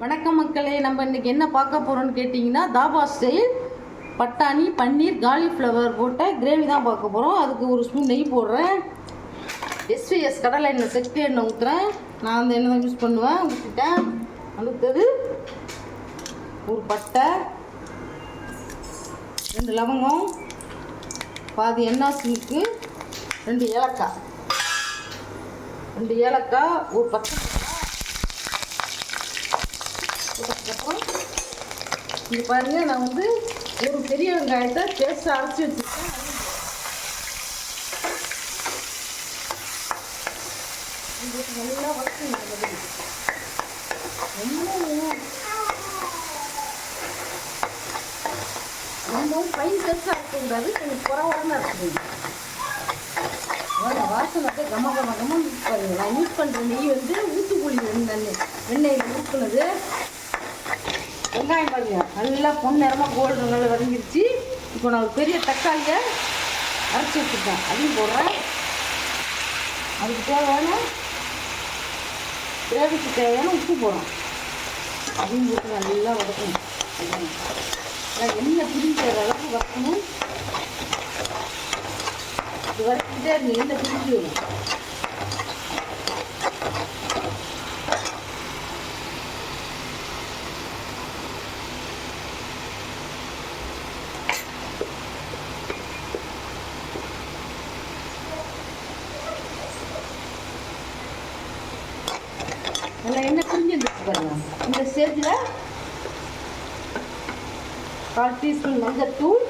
வணக்கம் மக்களே, நம்ம இன்றைக்கி என்ன பார்க்க போகிறோன்னு கேட்டிங்கன்னா, தாபா ஸ்டைல் பட்டாணி பன்னீர் காலிஃப்ளவர் போட்ட கிரேவி தான் பார்க்க போகிறோம். அதுக்கு ஒரு ஸ்பூன் நெய் போடுறேன். எஸ்விஎஸ் கடலை எண்ணெய் செக்கு எண்ணெய் ஊற்றுறேன். நான் அந்த எண்ணெய் தான் யூஸ் பண்ணுவேன். ஊற்றிட்டேன். அடுத்தது ஒரு பட்டை, 2 லவங்கம், பாதி எண்ணெய் சிமுக்கு, 2 ஏலக்காய், ஒரு பச்சை. அதுக்கப்புறம் இது பாருங்கள், நான் வந்து ஒரு பெரிய வெங்காயத்தை பேஸ்ட்டாக அரைச்சி வச்சுருக்கேன். நல்லா வச்சு ரொம்பவும் பைன் பேஸ்ட்டாக இருக்கக்கூடாது, கொஞ்சம் குறவான இருக்குது. வாசனை அப்படியே கம பாருங்க. நான் யூஸ் பண்ணுற நெய் வந்து ஊத்துக்குழி வெண்ணெயில் ஊற்றுனது. வெங்காயம் பாருங்க, நல்லா பொன்னிறமாக கோல்டு நல்லா வதங்கிடுச்சு. இப்போ நான் ஒரு பெரிய தக்காளியை அரைச்சி வச்சுருக்கேன், அதையும் போடுறேன். அதுக்கு தேவையான கிரேவிக்கு தேவையான உப்பு போடுறோம். அதையும் போட்டு நல்லா வதக்கணும். எண்ணெய் பிரிஞ்சு அளவுக்கு வதக்கணும். இது வதக்கிட்டே இருக்கு, எண்ணெய் பிரிஞ்சு வரும். நல்லா எண்ணெய் பிரிஞ்சு இருந்துச்சு பாருங்க. இந்த ஸ்டேஜில் 1/4 டீஸ்பூன் மஞ்சள்தூள்,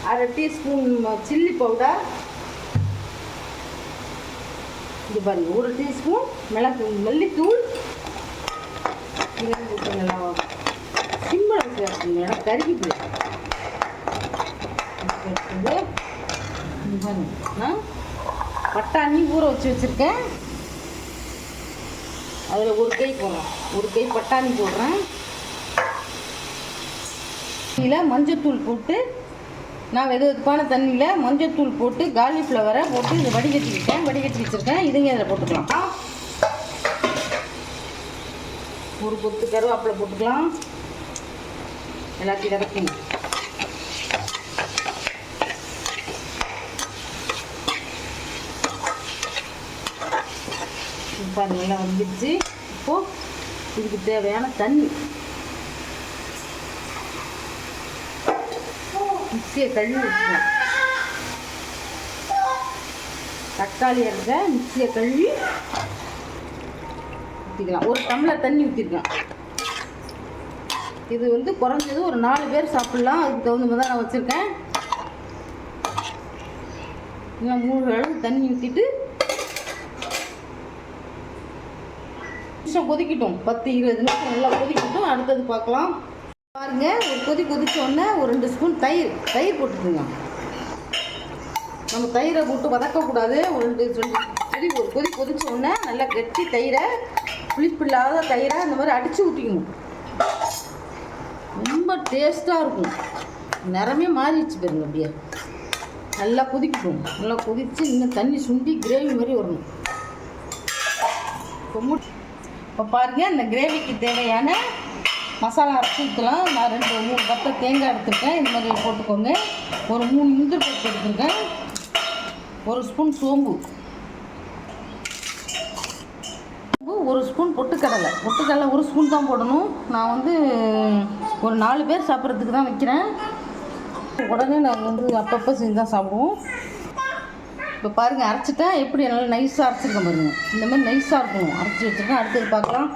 1/2 டீஸ்பூன் சில்லி பவுடர், இது பாருங்க 1 டீஸ்பூன் மல்லித்தூள். இதெல்லாம் போட்டு நல்லா சிம்பிள் வச்சு நல்லா கருகி போயிடும். நான் பட்டாணி ஊற வச்சு வச்சுருக்கேன். அதில் ஒரு கை போடுறேன், ஒரு கை பட்டாணி போடுறேன். இதில் மஞ்சத்தூள் போட்டு, நான் வெதுப்பான தண்ணியில் மஞ்சத்தூள் போட்டு காலிஃப்ளவரை போட்டு இதை வடிகட்டி வச்சுருக்கேன். இதுங்க அதில் போட்டுக்கலாம். ஒரு கொத்து கருவேப்பிலை போட்டுக்கலாம். எல்லாத்தையும் வதக்கணும். பாருங்க, நல்லா வந்துடுச்சு. இப்போது இதுக்கு தேவையான தண்ணி, மிக்சியை கழுவி வச்சுக்கலாம். தக்காளி அரைச்ச மிக்சியை கழுவி ஊற்றிக்கலாம். 1 டம்ளர் தண்ணி ஊற்றிருக்கேன். இது வந்து குறைஞ்சது ஒரு 4 பேர் சாப்பிட்லாம். அதுக்கு தகுந்த மாதிரி தான் நான் வச்சுருக்கேன். இன்னும் 3 அளவு தண்ணி ஊற்றிட்டு நிமிஷம் கொதிக்கட்டும். 10-20 நிமிஷம் நல்லா கொதிக்கட்டும். அடுத்தது பார்க்கலாம். பாருங்க, ஒரு கொதிச்சோடனே ஒரு 2 ஸ்பூன் தயிர் போட்டுக்கோங்க. நம்ம தயிரை போட்டு வதக்கக்கூடாது. ஒரு கொதிச்ச உடனே நல்லா கெட்டி தயிரை, புளிப்பு இல்லாத தயிரை அந்த மாதிரி அடித்து ஊற்றிக்கணும். ரொம்ப டேஸ்ட்டாக இருக்கும். நிறமே மாறிடுச்சு பாருங்க. அப்படியே நல்லா கொதிக்கட்டும். நல்லா கொதித்து இன்னும் தண்ணி சுண்டி கிரேவி மாதிரி வரணும். இப்போ பாருங்கள், இந்த கிரேவிக்கு தேவையான மசாலா அரைச்சி ஊற்றலாம். நான் 2-3 கப்பு தேங்காய் எடுத்துருக்கேன். இந்த மாதிரி போட்டுக்கோங்க. ஒரு 3 முந்திரி பருப்பு எடுத்துருக்கேன். 1 ஸ்பூன் சோம்பு, 1 ஸ்பூன் பொட்டுக்கடலை 1 ஸ்பூன் தான் போடணும். நான் வந்து ஒரு 4 பேர் சாப்பிட்றதுக்கு தான் வைக்கிறேன். உடனே நாங்கள் வந்து அப்பப்போ செஞ்சு தான் சாப்பிடுவோம். இப்போ பாருங்கள், அரைச்சிட்டேன். எப்படி நல்லா நைஸாக அரைச்சிருக்கேன் பாருங்கள். இந்த மாதிரி நைஸாக இருக்கணும் அரைச்சி வச்சுருக்கேன். அடுத்தது பார்க்கலாம்.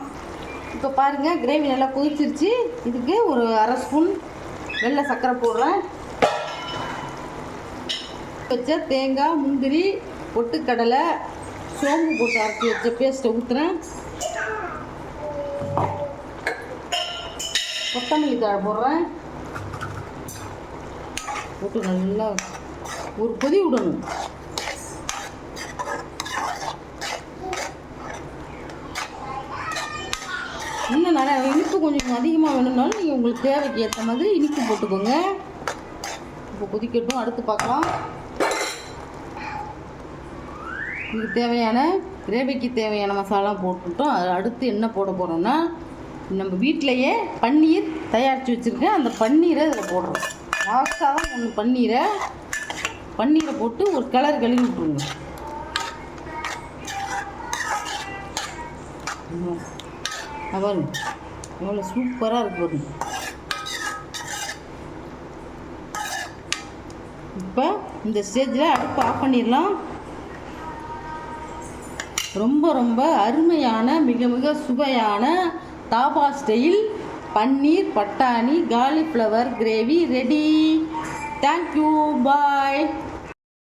இப்போ பாருங்கள், கிரேவி நல்லா கொதிச்சிருச்சு. இதுக்கு ஒரு 1/2 ஸ்பூன் வெள்ளை சர்க்கரை போடுறேன். வச்ச தேங்காய், முந்திரி, பொட்டுக்கடலை, சோம்பு போட்டு அரைச்சி வச்ச பேஸ்ட்டை ஊற்றுறேன். கொத்தமல்லி தழை போடுறேன். போட்டு நல்லா ஒரு கொதி விடணும். இன்னும் நிறையா இனிப்பு கொஞ்சம் அதிகமாக வேணும்னாலும் நீங்கள் உங்களுக்கு தேவைக்கு ஏற்ற மாதிரி இனிப்பு போட்டுக்கோங்க. இப்போ கொதிக்கட்டும். அடுத்து பார்க்கலாம். இதுக்கு தேவையான கிரேவிக்கு தேவையான மசாலா போட்டுட்டோம். அது அடுத்து என்ன போட போகிறோம்னா, நம்ம வீட்டிலையே பன்னீர் தயாரித்து வச்சுருக்கேன். அந்த பன்னீரை இதில் போடுறோம். லாஸ்ட்டாக தான் ஒன்று பன்னீரை போட்டு ஒரு கலர் கழுவி விட்ருங்க. பாருங்க எவ்வளோ சூப்பராக இருக்கு பாருங்க. இப்போ இந்த ஸ்டேஜில் அடுப்பு ஆஃப் பண்ணிடலாம். ரொம்ப ரொம்ப அருமையான மிக மிக சுவையான தாபா ஸ்டைல் பன்னீர் பட்டாணி காலிஃப்ளவர் கிரேவி ரெடி. தேங்க்யூ, பாய்.